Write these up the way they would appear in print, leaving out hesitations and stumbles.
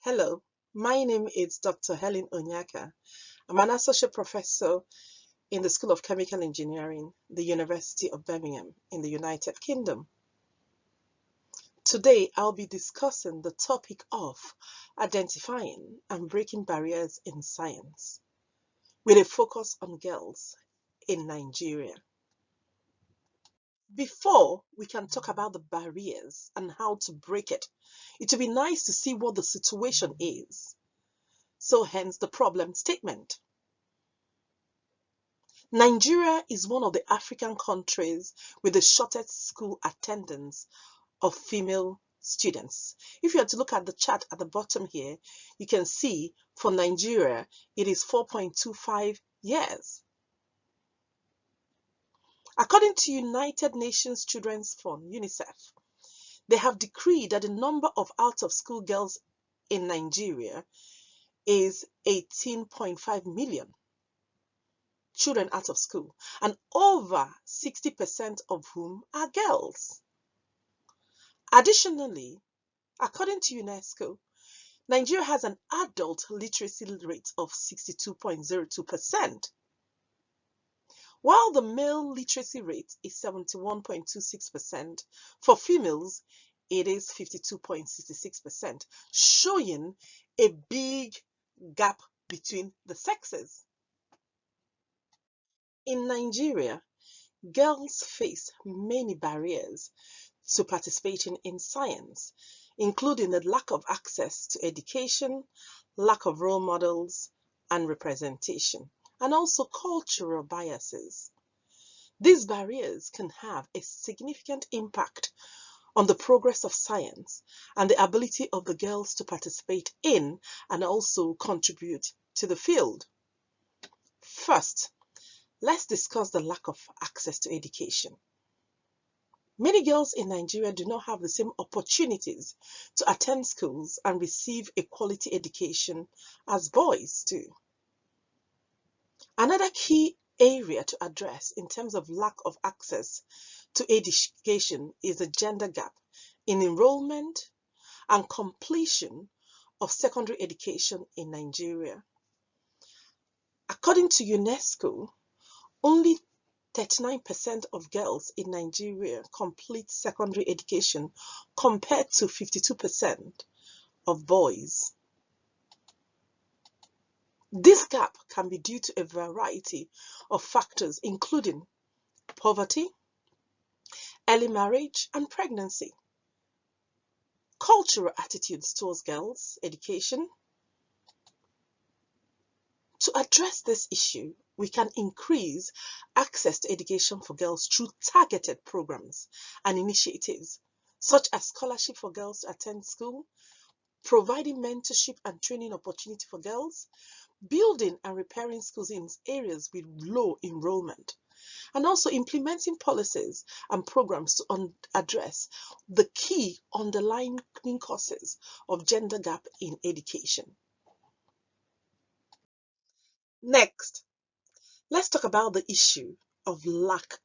Hello, my name is Dr. Helen Onyeaka. I'm an associate professor in the School of Chemical Engineering, the University of Birmingham in the United Kingdom. Today, I'll be discussing the topic of identifying and breaking barriers in science, with a focus on girls in Nigeria. Before we can talk about the barriers and how to break it, it would be nice to see what the situation is. So hence the problem statement. Nigeria is one of the African countries with the shortest school attendance of female students. If you are to look at the chart at the bottom here, you can see for Nigeria, it is 4.25 years. According to United Nations Children's Fund, UNICEF, they have decreed that the number of out-of-school girls in Nigeria is 18.5 million. Children out of school, and over 60% of whom are girls. Additionally, according to UNESCO, Nigeria has an adult literacy rate of 62.02%, while the male literacy rate is 71.26%. For females, it is 52.66%, showing a big gap between the sexes. In Nigeria, girls face many barriers to participating in science, including the lack of access to education, lack of role models and representation, and also cultural biases. These barriers can have a significant impact on the progress of science and the ability of the girls to participate in and also contribute to the field. First, let's discuss the lack of access to education. Many girls in Nigeria do not have the same opportunities to attend schools and receive a quality education as boys do. Another key area to address in terms of lack of access to education is the gender gap in enrollment and completion of secondary education in Nigeria. According to UNESCO, only 39% of girls in Nigeria complete secondary education compared to 52% of boys. This gap can be due to a variety of factors, including poverty, early marriage, and pregnancy, cultural attitudes towards girls' education. To address this issue, we can increase access to education for girls through targeted programs and initiatives, such as scholarship for girls to attend school, providing mentorship and training opportunity for girls, building and repairing schools in areas with low enrollment, and also implementing policies and programs to address the key underlying causes of gender gap in education. Next, let's talk about the issue of lack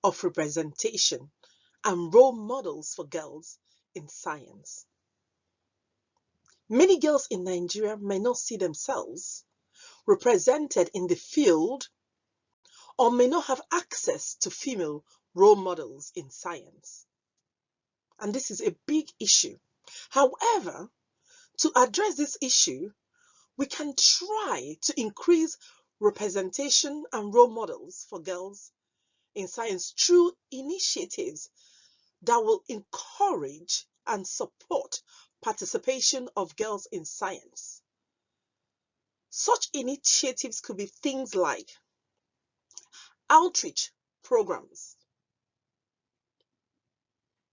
of representation and role models for girls in science. Many girls in Nigeria may not see themselves represented in the field or may not have access to female role models in science. And this is a big issue. However, to address this issue, we can try to increase representation and role models for girls in science through initiatives that will encourage and support participation of girls in science. Such initiatives could be things like outreach programs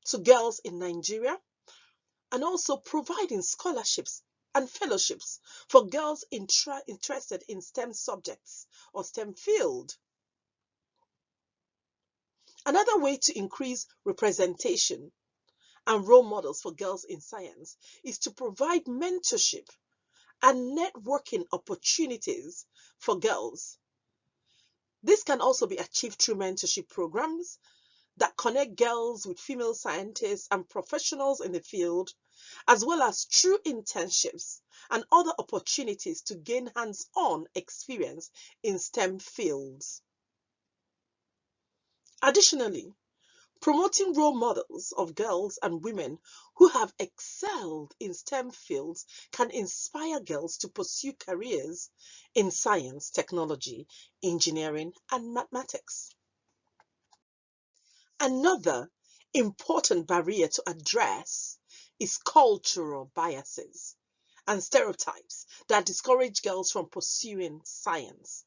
to girls in Nigeria, and also providing scholarships and fellowships for girls interested in STEM subjects or STEM field. Another way to increase representation and role models for girls in science is to provide mentorship and networking opportunities for girls. This can also be achieved through mentorship programs that connect girls with female scientists and professionals in the field, as well as through internships and other opportunities to gain hands-on experience in STEM fields. Additionally, promoting role models of girls and women who have excelled in STEM fields can inspire girls to pursue careers in science, technology, engineering, and mathematics. Another important barrier to address is cultural biases and stereotypes that discourage girls from pursuing science.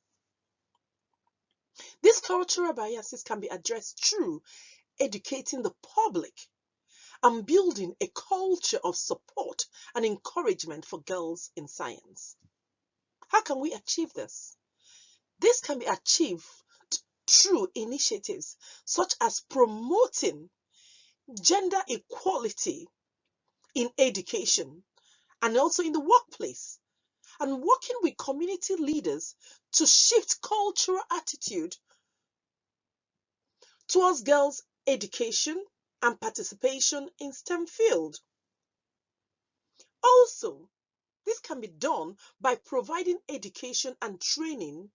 These cultural biases can be addressed through educating the public and building a culture of support and encouragement for girls in science. How can we achieve this? This can be achieved through initiatives such as promoting gender equality in education and also in the workplace, and working with community leaders to shift cultural attitude towards girls' education and participation in STEM field. Also, this can be done by providing education and training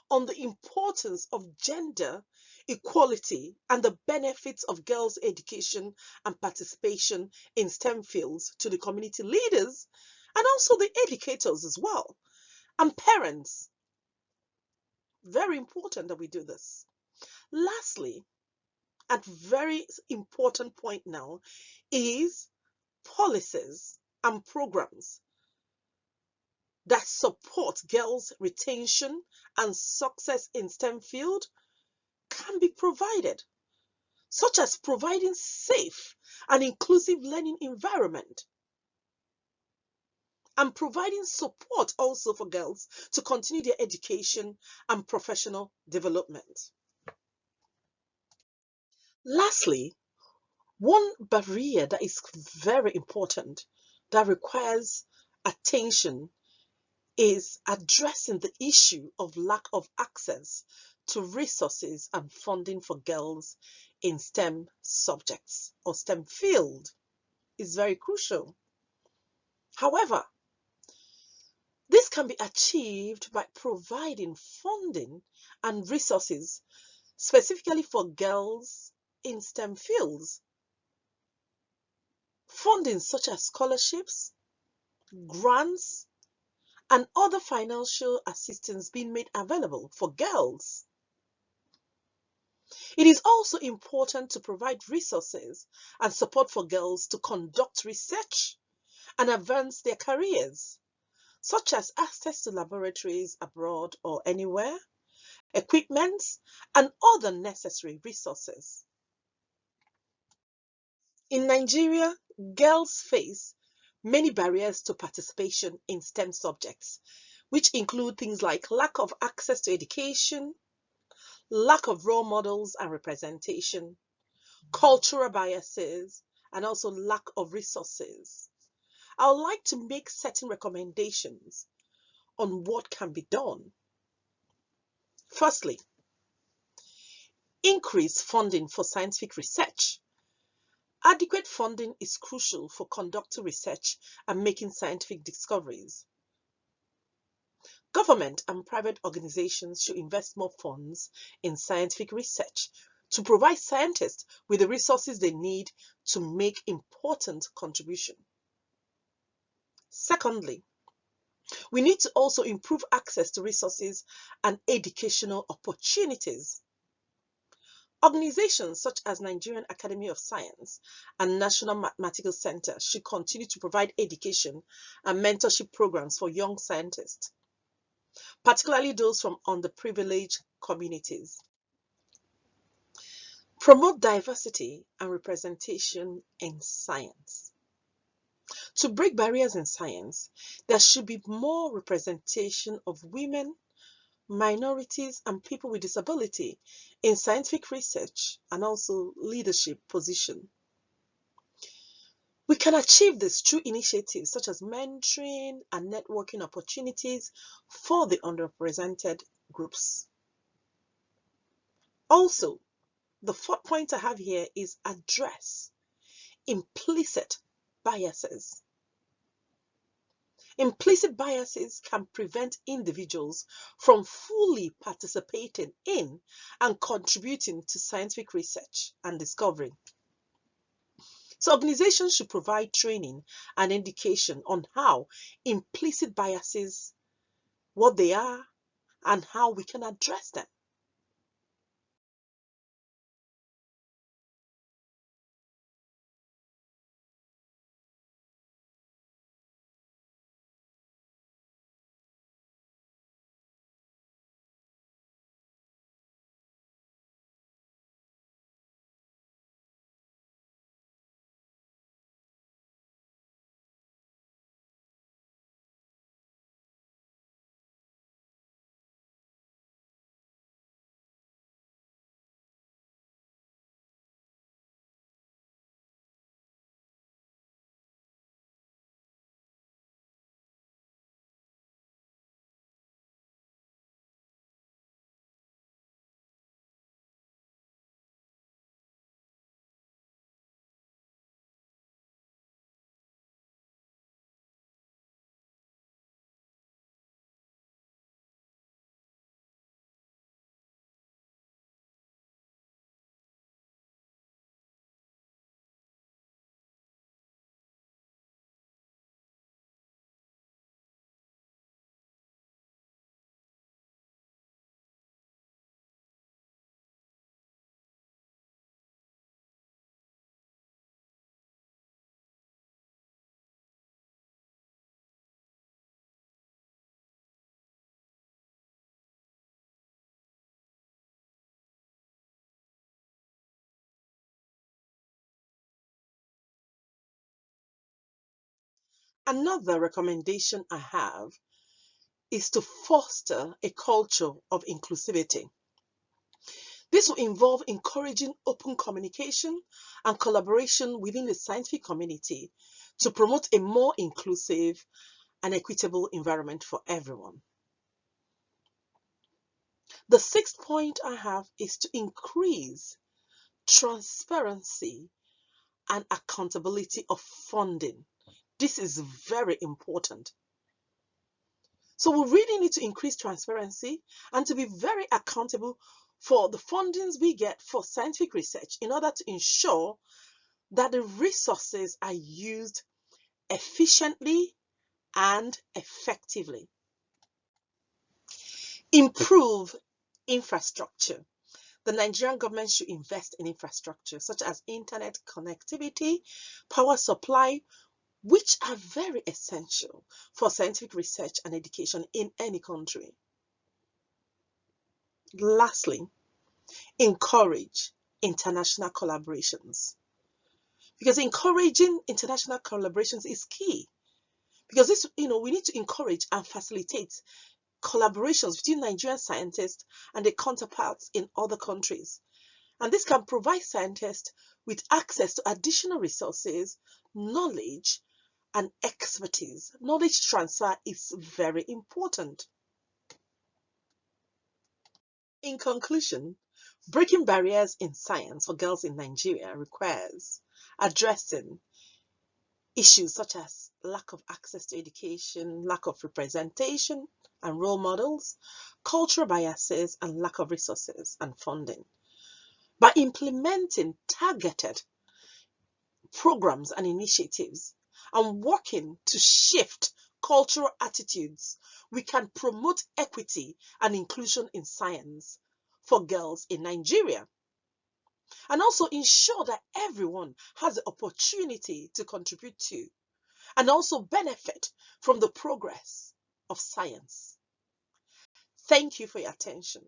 on the importance of gender equality and the benefits of girls' education and participation in STEM fields to the community leaders and also the educators as well, and parents. Very important that we do this. Lastly, and very important point now, is policies and programs that support girls' retention and success in STEM field can be provided, such as providing safe and inclusive learning environment and providing support also for girls to continue their education and professional development. Lastly, one barrier that is very important that requires attention is addressing the issue of lack of access to resources and funding for girls in STEM subjects or STEM field is very crucial. However, this can be achieved by providing funding and resources specifically for girls in STEM fields. Funding such as scholarships, grants, and other financial assistance being made available for girls. It is also important to provide resources and support for girls to conduct research and advance their careers, such as access to laboratories abroad or anywhere, equipment, and other necessary resources. In Nigeria, girls face many barriers to participation in STEM subjects, which include things like lack of access to education, lack of role models and representation, cultural biases, and also lack of resources. I would like to make certain recommendations on what can be done. Firstly, increase funding for scientific research. Adequate funding is crucial for conducting research and making scientific discoveries. Government and private organizations should invest more funds in scientific research to provide scientists with the resources they need to make important contribution. Secondly, we need to also improve access to resources and educational opportunities. Organizations such as Nigerian Academy of Science and National Mathematical Center should continue to provide education and mentorship programs for young scientists, particularly those from underprivileged communities. Promote diversity and representation in science. To break barriers in science, there should be more representation of women, minorities, and people with disability in scientific research and also leadership positions. We can achieve this through initiatives such as mentoring and networking opportunities for the underrepresented groups. Also, The fourth point I have here is address implicit biases. Implicit biases can prevent individuals from fully participating in and contributing to scientific research and discovery. So organizations should provide training and education on how implicit biases, what they are, and how we can address them. Another recommendation I have is to foster a culture of inclusivity. This will involve encouraging open communication and collaboration within the scientific community to promote a more inclusive and equitable environment for everyone. The sixth point I have is to increase transparency and accountability of funding. This is very important. So we really need to increase transparency and to be very accountable for the fundings we get for scientific research in order to ensure that the resources are used efficiently and effectively. Improve infrastructure. The Nigerian government should invest in infrastructure such as internet connectivity, power supply, which are very essential for scientific research and education in any country. Lastly, encourage international collaborations, because encouraging international collaborations is key, because this, we need to encourage and facilitate collaborations between Nigerian scientists and their counterparts in other countries. And this can provide scientists with access to additional resources, knowledge, and expertise. Knowledge transfer is very important. In conclusion, breaking barriers in science for girls in Nigeria requires addressing issues such as lack of access to education, lack of representation and role models, cultural biases, and lack of resources and funding. By implementing targeted programs and initiatives and working to shift cultural attitudes, we can promote equity and inclusion in science for girls in Nigeria, and also ensure that everyone has the opportunity to contribute to and also benefit from the progress of science. Thank you for your attention.